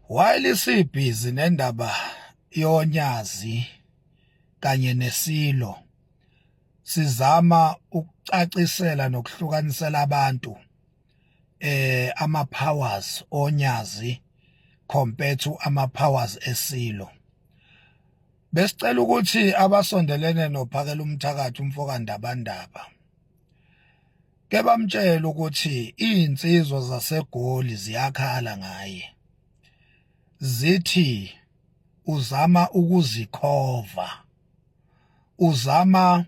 While sibhizi nendaba yonyazi kanye nesilo sizama ukucacisela nokuhlukanisela abantu ama powers onyazi compared to ama powers esilo. Besicela ukuthi abasondelene nophakela umthakathi umfokandabandaba ke bamtshela ukuthi insizwa zaseGoli ziyakhala ngaye. Zithi uzama ukuzikhova, uzama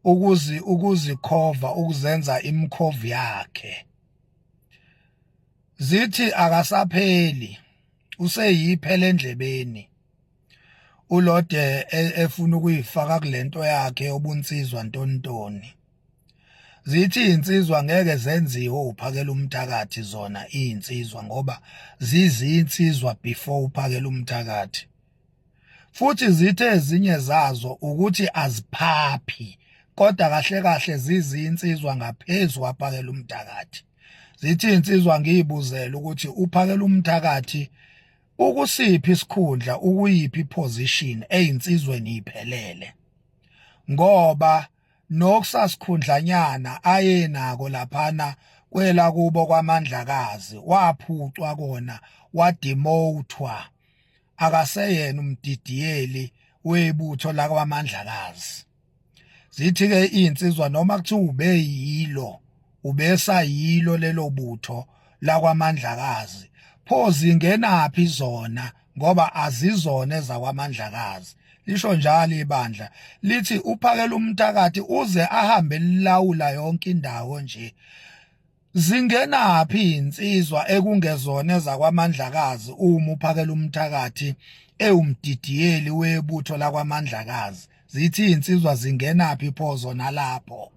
ukuzikhova ukuzenza imkhovi yakhe. Zithi akasapheli, useyiphele endlebeni. Ulode efuna ukuyifaka kulento yakhe yobunsizwa ntontoni. Zithi insizwa ngeke zenziwe uphakela umthakathi zona insizwa ngoba zizinsizwa before uphakela umthakathi. Futhi zithe ezinye zazo ukuthi aziphaphi kodwa kahle kahle zizinsizwa ngaphezulu kwaphakela umthakathi. Zithi insizwa ngiyibuzela ukuthi uphakela umthakathi ukusiphi isikhundla ukuyiphi position eyinsizweni iphelele. Ngoba nokusasikhundlanyana ayenako laphana kwela kubo kwaMandlakazi waphucwa kona wademotwa akaseyena umdidiyeli webutho la kwaMandlakazi. Zithi ke insizwa noma kuthiwa ubeyilo ubesayilo lelo butho la kwaMandlakazi pho zingenaphi zona ngoba azizona ezakwaMandlakazi. Lisho njalo ibandla lithi uphakela umthakathi uze ahambe lilawula yonke indawo nje. Zingenaphi insizwa ekungezona ezakwaMandlakazi uma uphakela umthakathi ewumdidiyeli webutho la kwaMandlakazi. Zithi insizwa zingenaphi pho zona lapho.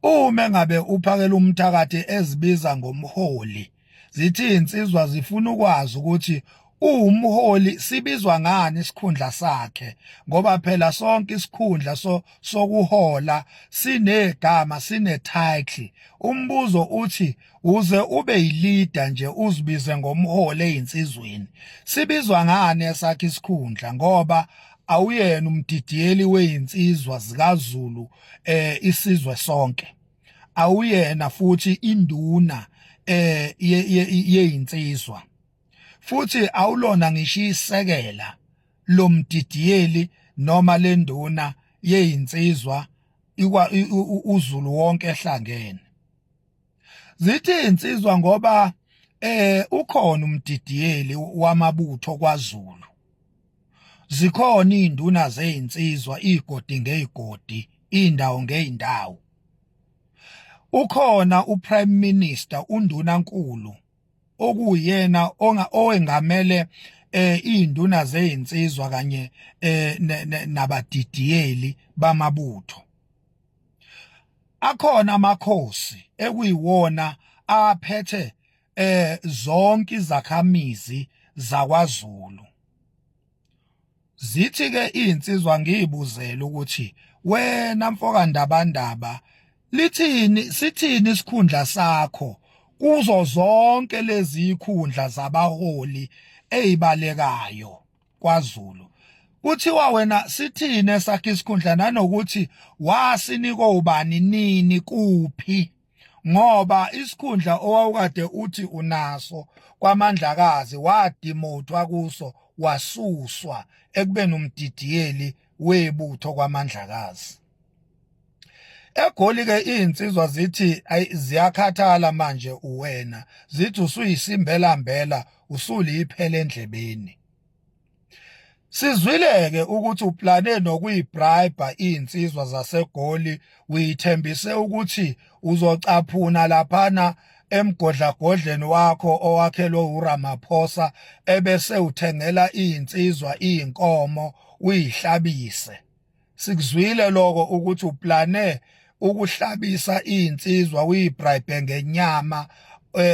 Uma ngabe uphakela umthakathi ezibiza ngomholi, zithi insizwa zifuna ukwazi ukuthi umholi sibizwa ngani isikhundla sakhe ngoba phela sonke isikhundla sokuhola sinegama sinetitle. Umbuzo uthi uze ube yileader nje uzibize ngomholi einsizweni. Sibizwa ngani esakhe isikhundla ngoba awuyena umdidiyeli weinsizwa zikaZulu isizwe sonke. Awuyena futhi induna yeinsizwa. Futhi awulona ngisho isekela lomdidiyeli noma lenduna yeinsizwa uZulu wonke ehlangene. Zithi insizwa ngoba ukhona umdidiyeli wamabutho kwaZulu. Zikhona induna zeinsizwa igodi ngegodi, indawo ngeindawo. Ukhona uPrime Minister undunankulu okuyena owengamele induna zeinsizwa kanye nabadidiyeli bamabutho. Akhona amakhosi ekuyiwona aphethe zonke izakhamizi zakwaZulu. Zithi ke insizwa ngiyibuzela ukuthi wena mfokandabandaba sithini isikhundla sakho kuzo zonke lezi ikhundla zabaholi ezibalekayo kwaZulu. Kuthiwa wena sithini esakhe isikhundla nanokuthi wasinika ubani nini kuphi ngoba isikhundla owawukade uthi unaso kwaMandlakazi wademotwa kuso wasuswa ekubeni umdidiyeli webutho kwaMandlakazi. EGoli ke insizwa zithi ziyakhathala manje uwena. Zithi usuyisimbela mbela usuliphele endlebeni. Sizwileke ukuthi uplane nokuyibribe insizwa zaseGoli uyithembise ukuthi uzocaphuna laphana emgodlagodleni wakho owakhelwe uRamaphosa ebese uthengela insizwa inkomo uyihlabise. Sikuzwile lokho ukuthi uplane ukuhlabisa insizwa uyibribe ngenyama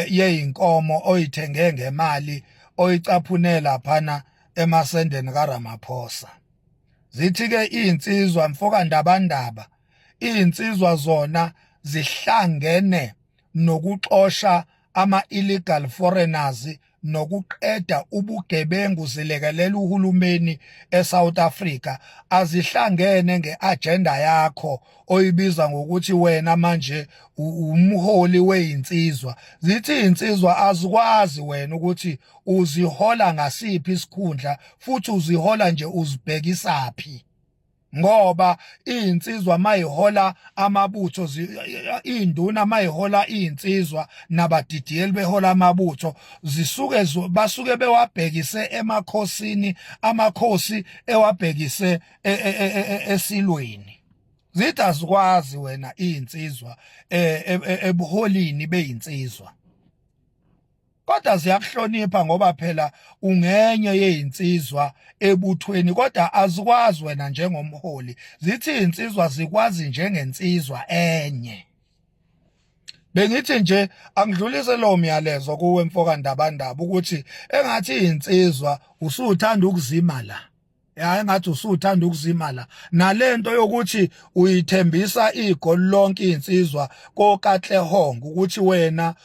yeinkomo oyithenge ngemali oyicaphunela phana emasendeni kaRamaphosa. Zithi ke insizwa mfokandabandaba insizwa zona zihlangene nokuxosha ama-illegal foreigners nokuqeda ubugebengu zilekelela uhulumeni eSouth Africa azihlangene ngeagenda yakho oyibiza ngokuthi wena manje umholi weyinsizwa. Zithi insizwa azikwazi wena ukuthi uzihola ngasiphi isikhundla futhi uzihola nje uzibhekisaphi. Ngoba insizwa mayihola amabutho induna mayihola insizwa nabadidiyeli behola amabutho basuke bewabhekise emakhosini, amakhosi ewabhekise esilweni. Zithi azikwazi wena insizwa ebuholini beyinsizwa. Kodwa ziyakuhlonipha ngoba phela ungenye yeyinsizwa ebuthweni, kodwa azikwazi wena njengomholi. Zithi insizwa zikwazi njengensizwa enye. Bengithi nje angidlulise lo myalezo kuwe mfoka ndabandaba ukuthi engathi insizwa usuthanda ukuzima la. Engathi usuthanda ukuzima la nalento yokuthi uyithembisa igoli lonke insizwa koKatlehong ukuthi wena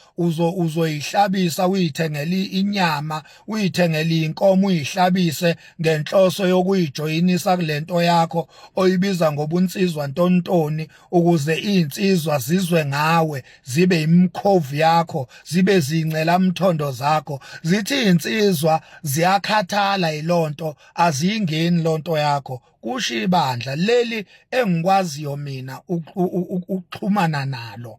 uzoyihlabisa uyithengela inyama, uyithengela inkomo uyihlabise ngenhloso yokuyijoyinisa kulento yakho oyibiza ngobunsizwa ntontoni, ukuze insizwa zizwe ngawe, zibe imkhovu yakho, zibe zincela mthondo zakho. Zithi insizwa ziyakhathala ilonto aziyinge lonto yakho. Kusho ibandla leli engikwaziyo mina ukuxhumana nalo.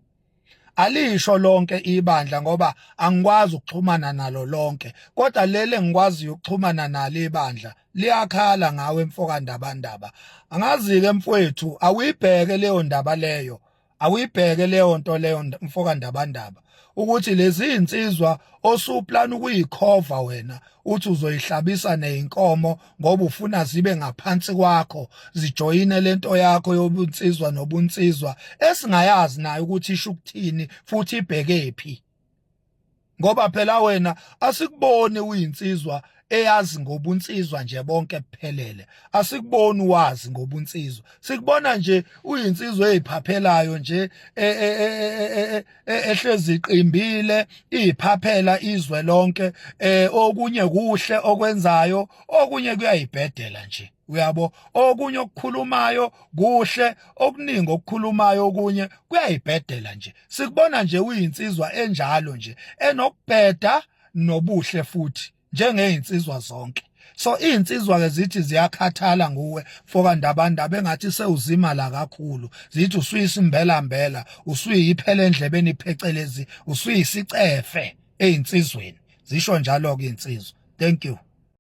Alisho lonke ibandla ngoba angikwazi ukuxhumana nalo lonke, kodwa leli engikwaziyo ukuxhumana nalo ibandla liyakhala ngawe mfoka ndabandaba. Angazi-ke mfowethu awuyibheke leyo ndaba leyo, awuyibheke leyo nto leyo mfoka ndabandaba, ukuthi lezi insizwa osuplana ukuyikhova wena uthi uzoyihlabisa neinkomo ngoba ufuna zibe ngaphansi kwakho, zijoyine lento yakho yobunsizwa nobunsizwa esingayazi nayo ukuthi isho ukuthini futhi ibhekephi. Ngoba phela wena asikuboni uyinsizwa eyazi ngobunsizwa nje bonke kuphelele, asikuboni wazi ngobunsizwa, sikubona nje uyinsizwa eziphaphelayo nje ehlezi iqimbile iziphaphela izwe lonke. Okunye kuhle okwenzayo, okunye kuyayibhedela nje, uyabo. Okunye okukhulumayo kuhle, okuningi okukhulumayo okunye kuyayibhedela nje. Sikubona nje uyinsizwa enjalo nje enokubheda nobuhle futhi njengezinsizwa zonke. So insizwa-ke zithi ziyakhathala nguwe mfoka ndabandaba engathi sewuzima la kakhulu. Zithi usuyisimbelambela, usuyiphele endlebeni phecelezi usuyisicefe ezinsizweni. Zisho njalo-ke insizwa. Thank you.